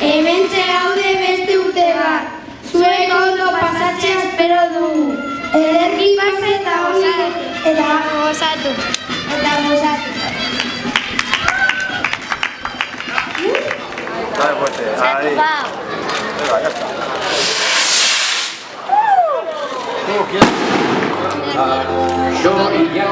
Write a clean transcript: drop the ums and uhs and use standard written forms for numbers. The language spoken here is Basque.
Hementxe gaude beste urte bat. Zuek ondo pasatzea espero dugu. Ederki pasa eta gozatu. Dale fuerte, ahí. Venga, ya está. Yo y ya